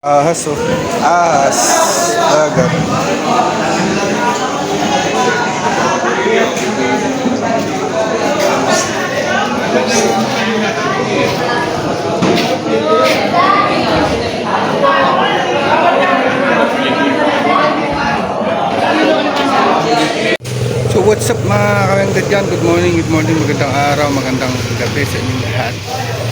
Ahas oh. Ahas. Dagat. So what's up mga kalanggat dyan? Good morning, magandang araw, magandang gabi sa inyong lahat.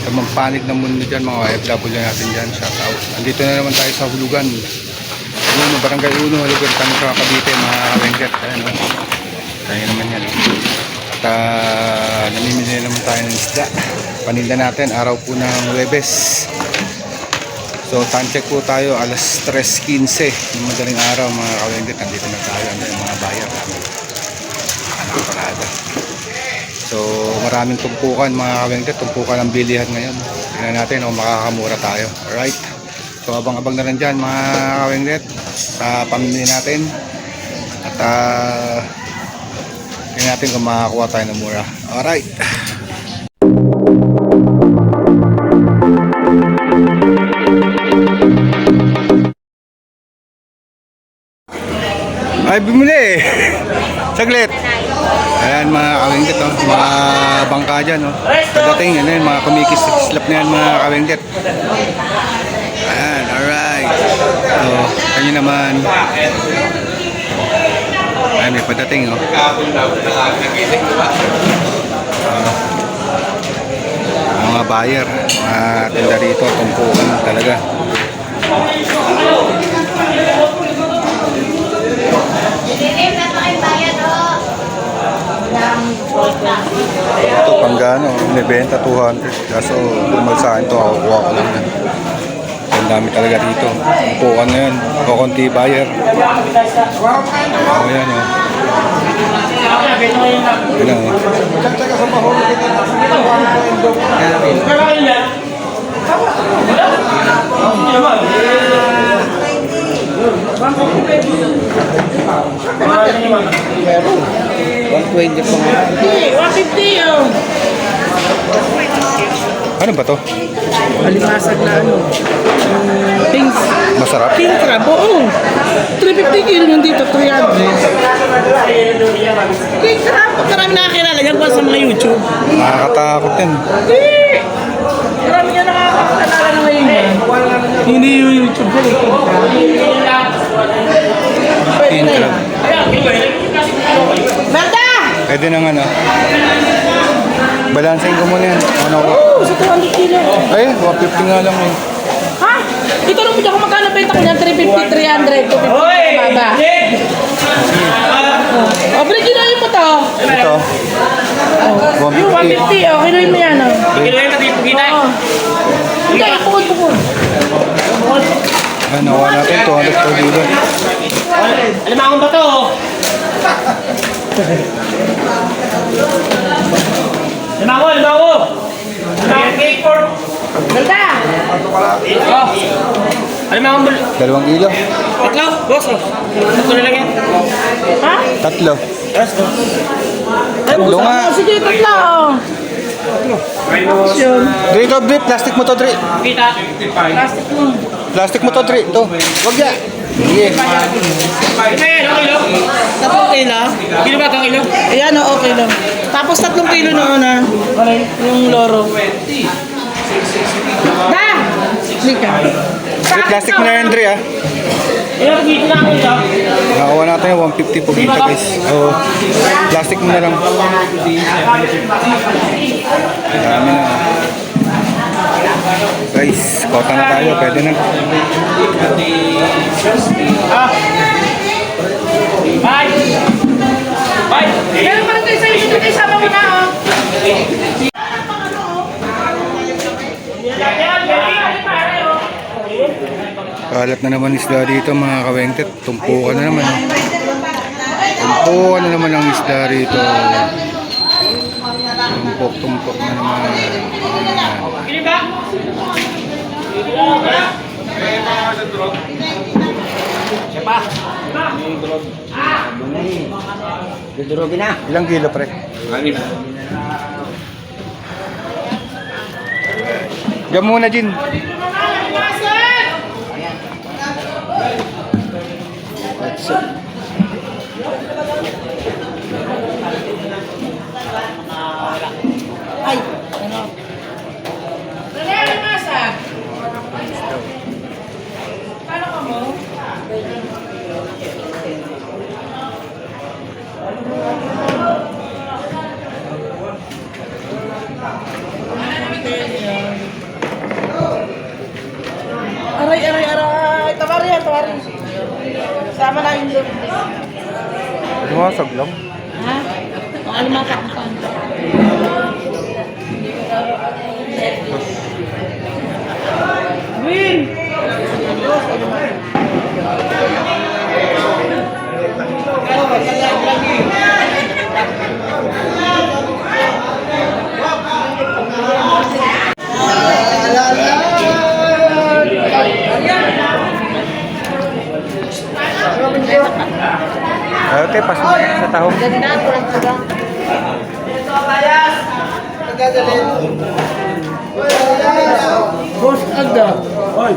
Sa mga panig ng mundo dyan, mga OFW natin dyan, shout out. Andito na naman tayo sa Hulugan. Ano, Barangay Uno, Hulugan, Tantra, Cavite, mga kalanggat. Ayan, tayo naman yan. At namimili naman tayo ng isda. Paninda natin, araw po ng Huwebes. So time check po tayo, alas 3:15 ng madaling araw mga kalanggat. Andito na tayo, yung mga buyer namin. Parada. So maraming tumpukan mga kawengdet, tumpukan ng bilihan ngayon. Tingnan natin kung makakamura tayo. Alright, so abang-abang na rin dyan mga kawengdet sa pamimili natin. At tingnan natin kung makakuha tayo ng mura. Alright, ay bumili saglit. Ayan mga kawengdet, oh. Mga bangka dyan, oh. Pagdating, yan, mga kumikislap na yan mga kawengdet. Ayan, alright. So, kanya naman. Ayan, may pagdating, oh. Mga buyer, mga tinda rito, tumpukan talaga. Ito panggano, nibenta 200. Kaso tumal sa akin ito, kukuha ko lang yan. Ang dami talaga dito. Upuan na yan, kukunti buyer. O yan o. Yan o. Meron. 120 pa nga. Hindi, 150 yun. Ano ba to? Alimasag na ano. Pink. Masarap? Pink crab, oo. 350 kilo yun dito, 300. Pink crab, marami nakakilala yan sa mga YouTube. Nakakatakot yan. Hindi. Marami yan nakakilala na ngayon yan. Hindi yung YouTube ko. Pwede na yan. Berta! Pwede nang ano. Balancing ko muna yan. Ano ko? Oo, sa 200 kilo. Ay, 150 nga lang yun. Ha? Ito lang po dyan kung magkano benta ko niyan, 350, 300, 250, mababa. O, kiloin mo to. Ito. Yung 150, o, kiloin mo yan, o. Kiloin natin yung pagkita. Hindi, bukod. Ay, nakuha natin 200 per kilo. Alam mo ba to? Alam mo. Cake for... Berta! Alam mo. 2 kilo. Tatlo, boss. Tatlo na lang yan. Ha? 3. Tatlo nga. Sige, tatlo, o. Yun. Dre, ito, Dre. Plastic mo to, Dre. Kita. Plastic mo. Plastic mo to, Dre. Ito. Huwag yan. Sige. Okay lang. 3 kilo? Kilo ba itong kilo? Ayan, o, okay lang. Tapos 3 kilo noon, ha? Yung loro. Da! Hindi ka. Dre, plastic mo na yan, Dre, ha. Ilang dito na ako ito? Nakakuha natin yung 150 po kita, guys. Oo. Plastic mo na lang. Dami na. Guys, kota na tayo. Pwede na. Bye! Bye! Kaya parang kayo sa'yo, hindi kayo sama mo na, o. Kalat na naman isda dito mga kawengtet. Tumpukan na naman. Tumpukan na naman ang isda rito. Tumpok na naman. Kilo ba? Siya pa. Dudurugin na. Ilang kilo, pre? Diyan muna, Jin. tuwari yan, tuwari. Sama na yung doon. Lumasag lang. Ha? Ang alimasak mo saan? Win! Okay, pasok na sa tahong. Ganda, kurang suga. Boss, agda. Oy.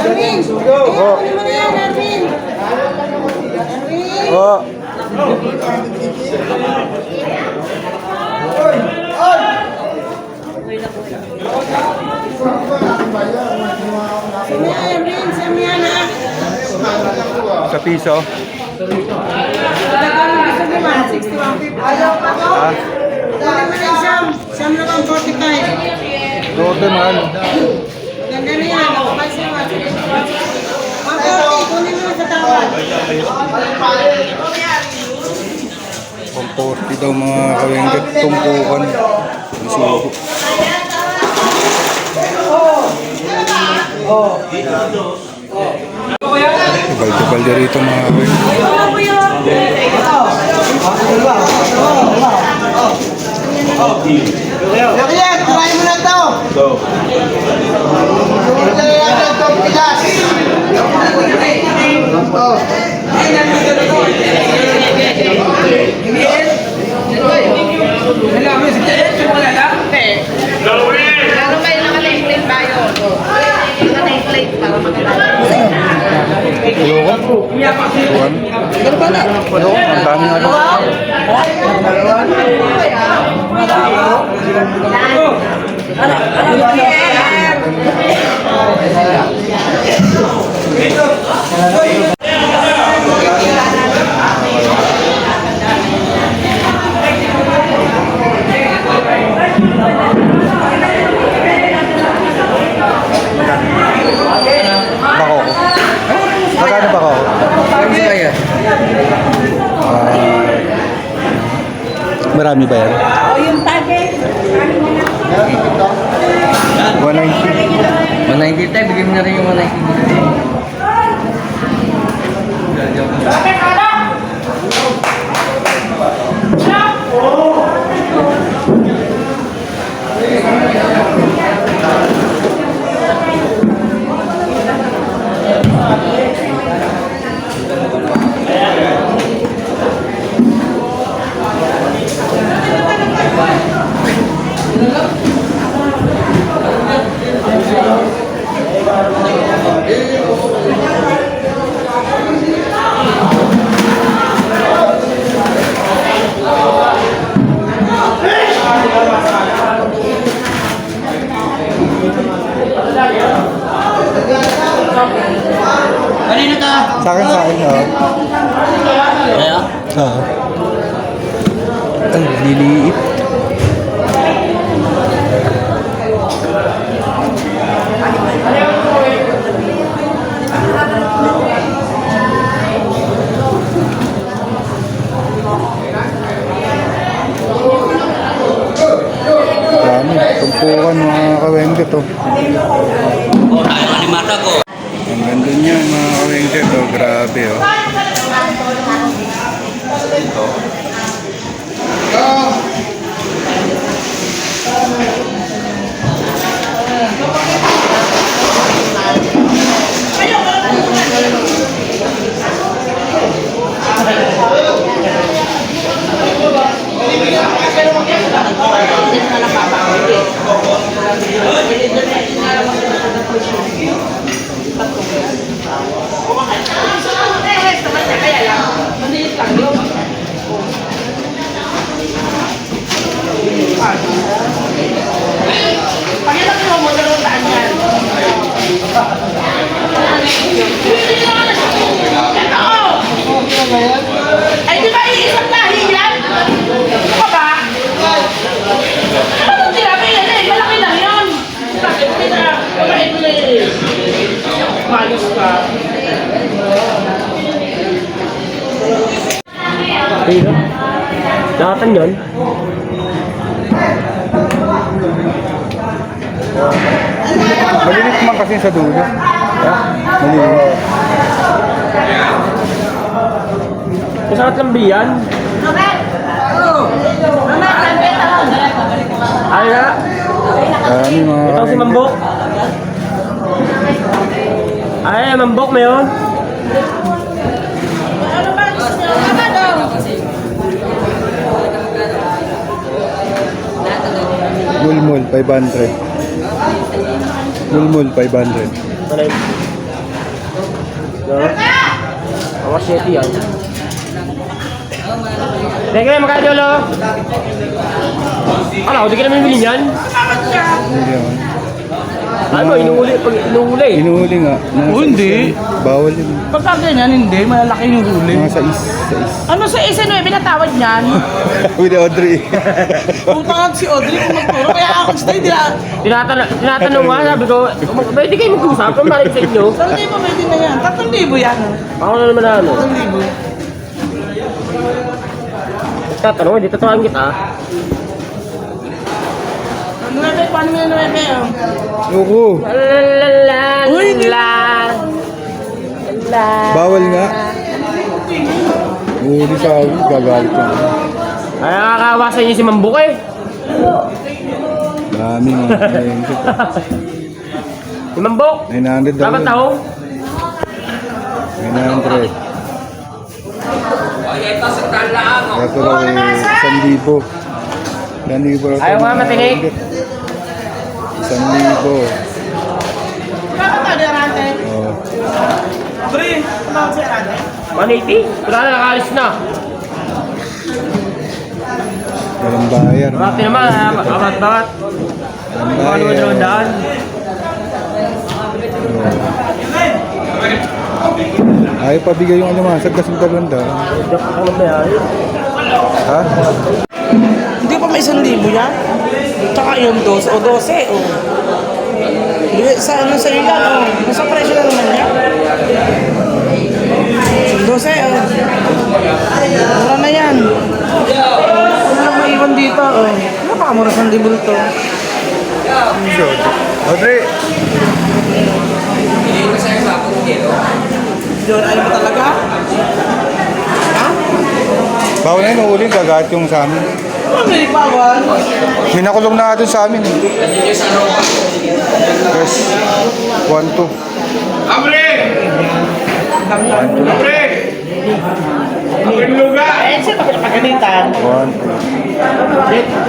Arvin! Oh. Ano mo na yan, Arvin? Arvin! Oh. Saan yan, Arvin? Saan yan, ha? Sa piso. Talagang gusto mo man, 61. Ayaw pa ko? Ah. Kunin mo na yung Sam. Sam na lang 45. Dote man. Ganda na yan. Nakapal siya, 140. Kunin mo sa tawad. 140 daw mga kawengket. Tumpukan. Masuko. Balde-balde rito mga kawengket. Yan, try mo na ito. Lalo kayo naka-nameplate tayo. Naka-nameplate para makilala. Tulungan. Tulungan. Tulungan. Ang dami ano. Bako. Magkano ba ako? Marami ba yan? O yung target. 190. 190 tayo, bigyan mo na rin yung 190. Kanino ka? Sa akin, oh. Kaya? Ah. Ay, liliit. Dami, tumpukan mga kawengket, oh. Oh, tayo kalimata ko. Ang ganda niya mga kawengket, oh. Grabe, oh. Ay, di ba iisang tahi yan? Ano ba? Ano sinabi yan eh? Malaki lang yun. Bakit sila? Kumain mo na yun eh. Mayos ka. Ayun. Nakatan yun. Malinis man kasi sa dulo. Ha? Malinis. Masakit lang biyan. Ay na. Dami mga Ito si Mambok. Ay, Mambok mo yun. Mulmul 500. Mulmul 500. Talay. No? Awas siya yan. Teka, magkano lo? Ano, di ka naman bili niyan? Hindi naman. Ano, inuuli, pag inuuli. Inuhuli nga. Mga Oh, hindi. Bawal yun. Pagka ganyan, hindi. Malalaki yung huli. Mga sais. Ano sa isa no, binatawad niyan? With Audrey. Pumunta si Audrey kung magturo, kaya ako stay nila. Tinatanong nga, sabi ko, pwede kayo mag-usap, ang balik sa inyo. 3,000 pwede na yan. 3,000 yan. Ako na naman ano. 3,000. Tatanong, hindi tatawagan kita. Ano na ba? Paano nga na ba? Oo. Uy, Bawal nga. Huli sa akin. Gagalit yun. Ay, nakakawa sa inyo si Mambuk eh. Dami mga kalengke. Si Mambuk. 900 daw. Dapat tao. 900. Ito daw eh, 1,000. 1,000 raw. Ayaw nga matinig. 1,000. Bakit na rante? Oh. Bre, ano si rante? 180. Wala na, nakalis na. Walang bayar. Bakit naman, bawat. Walang Ano bayar. naman daan? Ay, pabigay yung alimasag kasi 200. Ano ba yan? Ha? Hindi pa may 1,000 yan? Tsaka yung 12 o 12 o. Sa ano sa ilan o. Nasa presyo na naman yan. 12 o. Mura na yan. Ano lang maiwan dito o. Napakamura 1,000 to. Audrey! Diyon, ayaw mo talaga? Bawal na yun, uhuli. Gagalit yung sa amin. Ano may bawal? Minakulong na nga dun sa amin. Yes. 1, 2. Abre! Abre! Abre luga! Eh, siya pa pinapagalitan. 1, 2.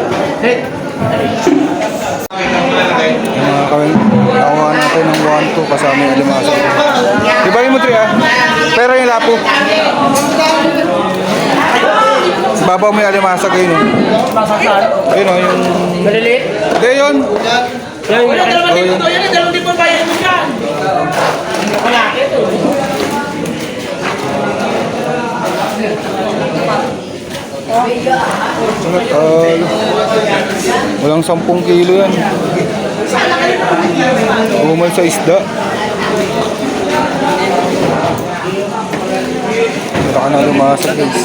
Mga kawin, nakuha natin ng 1, 2 kasama yung alimasag. Ibahin mo 3 ah. Pero yung lapo. Babaw mo yung alimasag ayun. Masasal? Ayun o, yung... Maliliit? Hindi yun. Yan, Wala, dalawang libo to. Yan, dalawang libo bayad mo dyan. Wala. Walang 10 kilo yan. Umal sa isda. Wala ka na lumasag guys.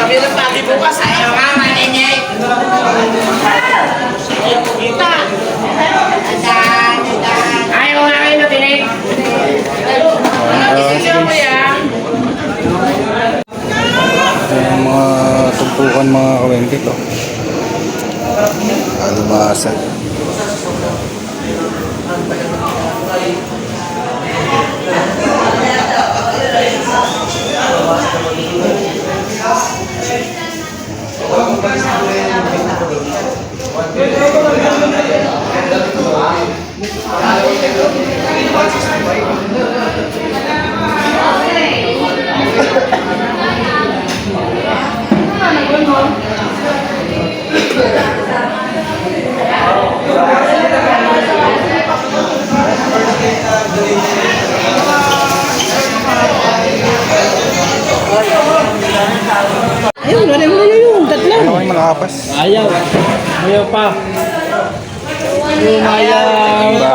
Kami ng pagi bukas. Ayaw nga, maninyay. Kita. ayaw nga kayo natinig. Yung mga tumpukan mga kawengke to. Alumasag. lapas. Ayaw. Ayaw pa. Ayaw pa.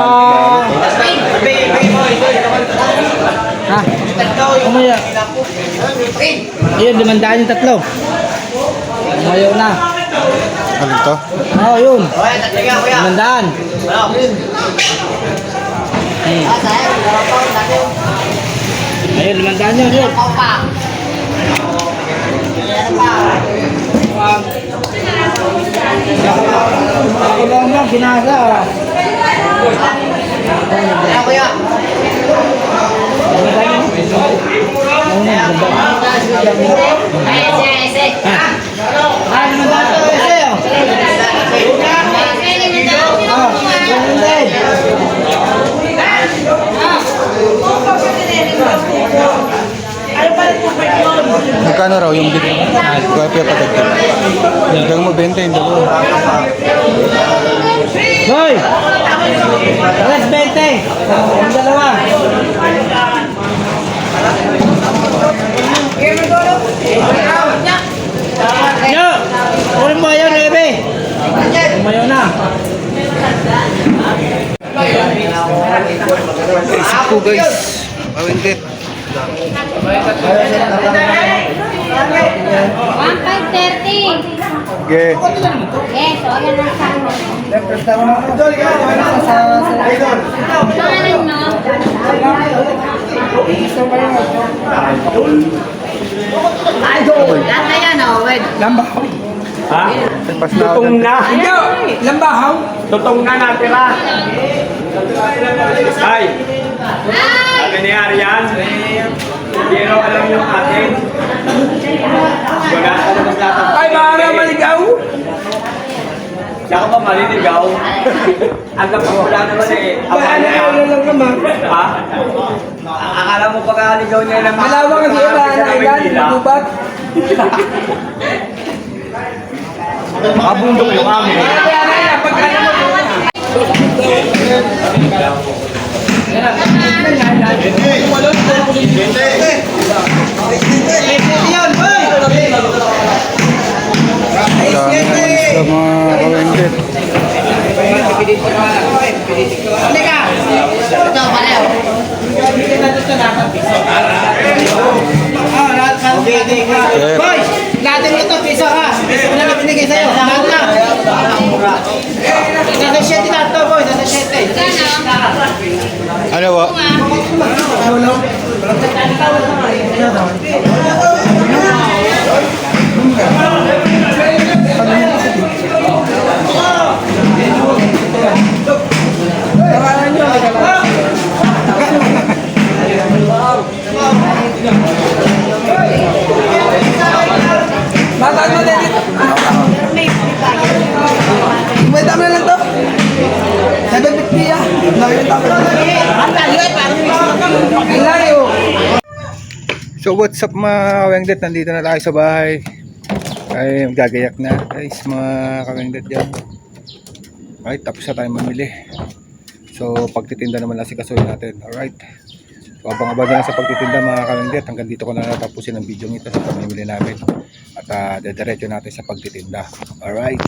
Ha? Umaya. Ayun, 500 yung tatlo. Ayaw na. Alin to? Oo, yun. 500. Ayun, 500 yun. Ako lang lang, binasa. Magkano raw yung bit? Kaya padagdag. Hanggang mo 20 yung dalawa. Hoy! Alas 20! Yung dalawa. Yo! Ulit mo ayaw, Rebe! Umayaw na. Isip po guys. Awindit. 1,530. Okay. Yes, o yan ang sana. Pangalan mo? Lahat na yan, o. Wait. Pas na ako. Tutong na. Lambahaw. Tutong na natira. Ay, Ay! nangyayari yan. Hindi raw alam yung atin. Wala ka na magtatapos. Ay, maaari maligaw. Siya ka ba maliligaw? Ang kapag wala naman eh. Wala lang naman. Ha? Akala mo pagkakaligaw niya lang. Malawang kasi wala na ilan. Magubat. Makabundok yung amin. Dami naman isda mga kawindit. Ito, pala, o. Okay. Natin mo ito, piso ha. Piso na lang binigay sa'yo. Lahat na. Nasa 7 na ito, boy. Nasa 7. Ano ba? May dami na lang to. 750 ah. Nakita ko. Ang tayo ay parang ilayo. So what's up mga kawindit? Nandito na tayo sa bahay. Ay gagayak na guys mga kawindit dyan. Alright, tapos na tayo mamili. So pagtitinda naman lang si kasuhin natin. Alright. So abang-abang na lang sa pagtitinda mga kawindit. Hanggang dito ko na natapusin ang video nito sa pamimili namin. At dediretso natin sa pagtitinda. Alright.